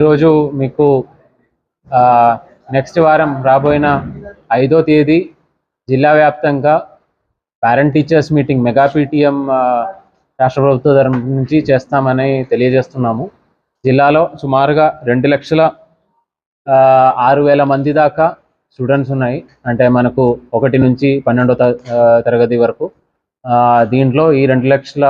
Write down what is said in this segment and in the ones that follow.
ఈరోజు మీకు నెక్స్ట్ వారం రాబోయిన 5వ తేదీ జిల్లా వ్యాప్తంగా parent teachers meeting mega PTM రాష్ట్ర ప్రభుత్వ తరఫు నుంచి చేస్తామని తెలియజేస్తున్నాము. జిల్లాలో సుమారుగా 2,06,000 మంది దాకా స్టూడెంట్స్ ఉన్నాయి. అంటే మనకు 1 నుంచి 12వ తరగతి వరకు. దీంట్లో ఈ 2 లక్షల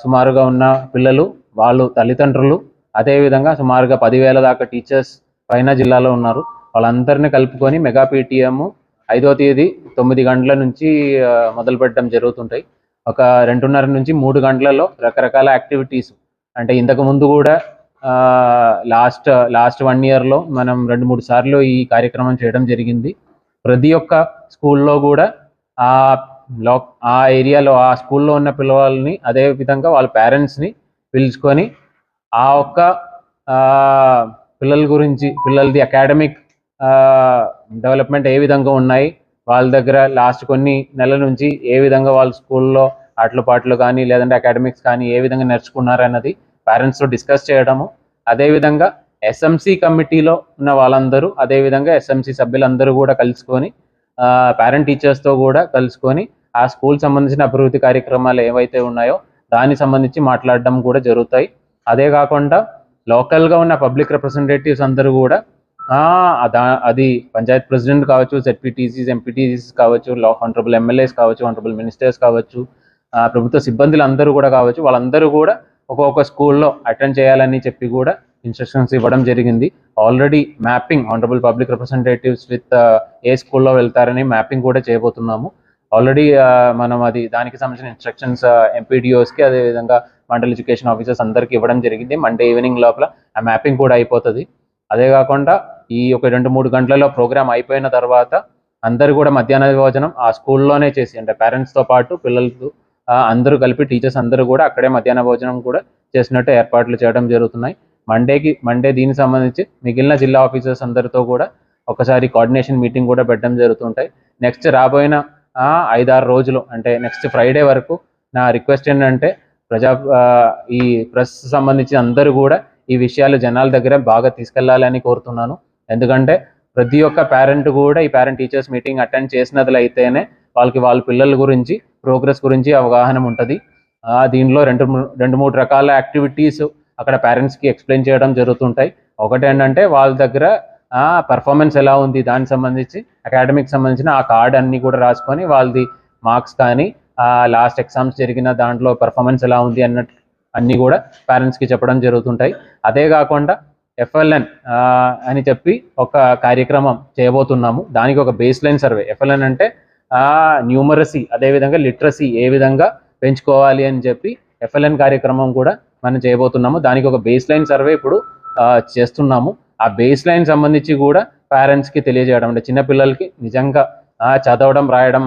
సుమారుగా ఉన్న పిల్లలు, వాళ్ళు తల్లిదండ్రులు, అదేవిధంగా సుమారుగా 10,000 దాకా టీచర్స్ పైన జిల్లాలో ఉన్నారు. వాళ్ళందరినీ కలుపుకొని మెగా పీటీఎం 5వ తేదీ 9 గంటల నుంచి మొదలు పెట్టడం జరుగుతుంటాయి. ఒక 2:30 నుంచి 3 గంటలలో రకరకాల యాక్టివిటీస్, అంటే ఇంతకు ముందు కూడా లాస్ట్ 1 ఇయర్లో మనం 2-3 సార్లు ఈ కార్యక్రమం చేయడం జరిగింది. ప్రతి ఒక్క స్కూల్లో కూడా ఆ ఏరియాలో ఆ స్కూల్లో ఉన్న పిల్లవాళ్ళని, అదేవిధంగా వాళ్ళ పేరెంట్స్ని పిలుచుకొని ఆ ఒక్క పిల్లల గురించి, పిల్లలది అకాడమిక్ డెవలప్మెంట్ ఏ విధంగా ఉన్నాయి, వాళ్ళ దగ్గర లాస్ట్ కొన్ని నెలల నుంచి ఏ విధంగా వాళ్ళ స్కూల్లో ఆటల పాటలు కానీ లేదంటే అకాడమిక్స్ కానీ ఏ విధంగా నేర్చుకున్నారన్నది పేరెంట్స్తో డిస్కస్ చేయడము. అదేవిధంగా ఎస్ఎంసి కమిటీలో ఉన్న వాళ్ళందరూ, అదేవిధంగా ఎస్ఎంసి సభ్యులందరూ కూడా కలుసుకొని పేరెంట్ టీచర్స్తో కూడా కలుసుకొని ఆ స్కూల్ సంబంధించిన అభివృద్ధి కార్యక్రమాలు ఏవైతే ఉన్నాయో దానికి సంబంధించి మాట్లాడడం కూడా జరుగుతాయి. అదే కాకుండా లోకల్గా ఉన్న పబ్లిక్ రిప్రజెంటేటివ్స్ అందరూ కూడా అది పంచాయత్ ప్రెసిడెంట్ కావచ్చు, జెడ్పీటీసీస్, ఎంపీటీసీస్ కావచ్చు, ఆనరబుల్ ఎమ్మెల్యేస్ కావచ్చు, ఆనరబుల్ మినిస్టర్స్ కావచ్చు, ప్రభుత్వ సిబ్బందులు అందరూ కూడా కావచ్చు, వాళ్ళందరూ కూడా ఒక్కొక్క స్కూల్లో అటెండ్ చేయాలని చెప్పి కూడా ఇన్స్ట్రక్షన్స్ ఇవ్వడం జరిగింది. Already mapping, honourable public representatives with a స్కూల్లో వెళ్తారని మ్యాపింగ్ కూడా చేయబోతున్నాము. ఆల్రెడీ మనం దానికి సంబంధించిన ఇన్స్ట్రక్షన్స్ ఎంపీడీఓస్కి, అదేవిధంగా మండల్ ఎడ్యుకేషన్ ఆఫీసర్స్ అందరికీ ఇవ్వడం జరిగింది. మండే ఈవినింగ్ లోపల ఆ మ్యాపింగ్ కూడా అయిపోతుంది. అదే కాకుండా ఈ ఒక 2-3 గంటలలో ప్రోగ్రామ్ అయిపోయిన తర్వాత అందరూ కూడా మధ్యాహ్న భోజనం ఆ స్కూల్లోనే చేసి, అంటే పేరెంట్స్తో పాటు పిల్లలతో అందరూ కలిపి టీచర్స్ అందరూ కూడా అక్కడే మధ్యాహ్న భోజనం కూడా చేసినట్టు ఏర్పాట్లు చేయడం జరుగుతున్నాయి. మండే దీనికి సంబంధించి మిగిలిన జిల్లా ఆఫీసర్స్ అందరితో కూడా ఒకసారి కోఆర్డినేషన్ మీటింగ్ కూడా పెట్టడం జరుగుతుంటాయి. నెక్స్ట్ రాబోయిన 5-6 రోజులు, అంటే నెక్స్ట్ ఫ్రైడే వరకు నా రిక్వెస్ట్ ఏంటంటే ఈ ప్రెస్ సంబంధించి అందరూ కూడా ఈ విషయాలు జనాల దగ్గర బాగా తీసుకెళ్లాలని కోరుతున్నాను. ఎందుకంటే ప్రతి ఒక్క పేరెంట్ కూడా ఈ పేరెంట్ టీచర్స్ మీటింగ్ అటెండ్ చేసినట్లయితేనే వాళ్ళకి వాళ్ళ పిల్లల గురించి, ప్రోగ్రెస్ గురించి అవగాహన ఉంటుంది. దీనిలో 2-3 రకాల యాక్టివిటీస్ అక్కడ పేరెంట్స్కి ఎక్స్ప్లెయిన్ చేయడం జరుగుతుంటాయి. ఒకటి ఏంటంటే వాళ్ళ దగ్గర పర్ఫార్మెన్స్ ఎలా ఉంది, దానికి సంబంధించి అకాడమిక్ సంబంధించిన ఆ కార్డ్ అన్నీ కూడా రాసుకొని వాళ్ళది మార్క్స్ కానీ లాస్ట్ ఎగ్జామ్స్ జరిగిన దాంట్లో పర్ఫార్మెన్స్ ఎలా ఉంది అన్నీ కూడా పేరెంట్స్కి చెప్పడం జరుగుతుంటాయి. అదే కాకుండా FLN అని చెప్పి ఒక కార్యక్రమం చేయబోతున్నాము. దానికి ఒక బేస్ లైన్ సర్వే. FLN అంటే న్యూమరసీ, అదేవిధంగా లిటరసీ ఏ విధంగా పెంచుకోవాలి అని చెప్పి FLN కార్యక్రమం కూడా మనం చేయబోతున్నాము. దానికి ఒక బేస్ లైన్ సర్వే ఇప్పుడు చేస్తున్నాము. ఆ బేస్ లైన్ సంబంధించి కూడా పేరెంట్స్కి తెలియజేయడం, అంటే చిన్నపిల్లలకి నిజంగా చదవడం, రాయడం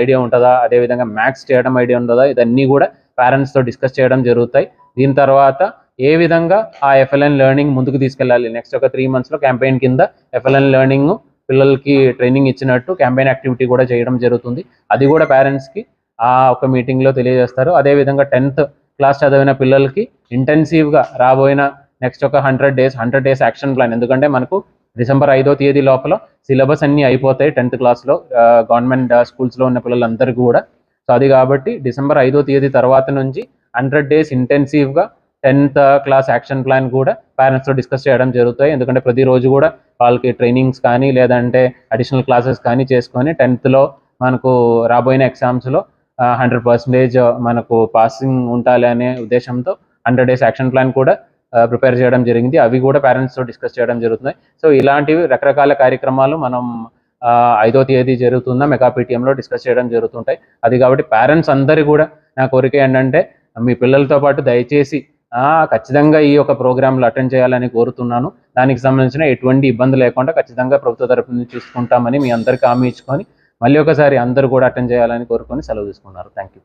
ఐడియా ఉంటుందా, అదేవిధంగా మ్యాథ్స్ చేయడం ఐడియా ఉంటుందా, ఇదన్నీ కూడా పేరెంట్స్తో డిస్కస్ చేయడం జరుగుతాయి. దీని తర్వాత ఏ విధంగా ఆ FLN లెర్నింగ్ ముందుకు తీసుకెళ్ళాలి, నెక్స్ట్ ఒక 3 monthsలో క్యాంపెయిన్ కింద FLN లెర్నింగ్ పిల్లలకి ట్రైనింగ్ ఇచ్చినట్టు క్యాంపెయిన్ యాక్టివిటీ కూడా చేయడం జరుగుతుంది. అది కూడా పేరెంట్స్కి ఒక మీటింగ్లో తెలియజేస్తారు. అదేవిధంగా 10th క్లాస్ చదివిన పిల్లలకి ఇంటెన్సివ్గా రాబోయిన నెక్స్ట్ ఒక 100 days యాక్షన్ ప్లాన్. ఎందుకంటే మనకు డిసెంబర్ 5వ తేదీ లోపల సిలబస్ అన్నీ అయిపోతాయి 10th క్లాస్లో గవర్నమెంట్ స్కూల్స్లో ఉన్న పిల్లలందరికీ కూడా. సో అది కాబట్టి డిసెంబర్ 5వ తేదీ తర్వాత నుంచి 100 days ఇంటెన్సివ్గా 10th class action plan కూడా పేరెంట్స్తో డిస్కస్ చేయడం జరుగుతాయి. ఎందుకంటే ప్రతిరోజు కూడా వాళ్ళకి ట్రైనింగ్స్ కానీ లేదంటే అడిషనల్ క్లాసెస్ కానీ చేసుకొని 10thలో మనకు రాబోయిన ఎగ్జామ్స్లో 100% మనకు పాసింగ్ ఉండాలి అనే ఉద్దేశంతో 100 days యాక్షన్ ప్లాన్ కూడా ప్రిపేర్ చేయడం జరిగింది. అవి కూడా పేరెంట్స్తో డిస్కస్ చేయడం జరుగుతుంది. సో ఇలాంటివి రకరకాల కార్యక్రమాలు మనం 5వ తేదీ జరుగుతున్న మెగా పీటీఎంలో డిస్కస్ చేయడం జరుగుతుంటాయి. అది కాబట్టి పేరెంట్స్ అందరూ కూడా నా కోరిక ఏంటంటే మీ పిల్లలతో పాటు దయచేసి ఖచ్చితంగా ఈ యొక్క ప్రోగ్రాంలు అటెండ్ చేయాలని కోరుతున్నాను. దానికి సంబంధించిన ఎటువంటి ఇబ్బంది లేకుండా ఖచ్చితంగా ప్రభుత్వ తరపు నుంచి చూసుకుంటామని మీ అందరికీ హామీ ఇచ్చుకొని మళ్ళీ ఒకసారి అందరూ కూడా అటెండ్ చేయాలని కోరుకొని సెలవు తీసుకున్నారు. Thank you.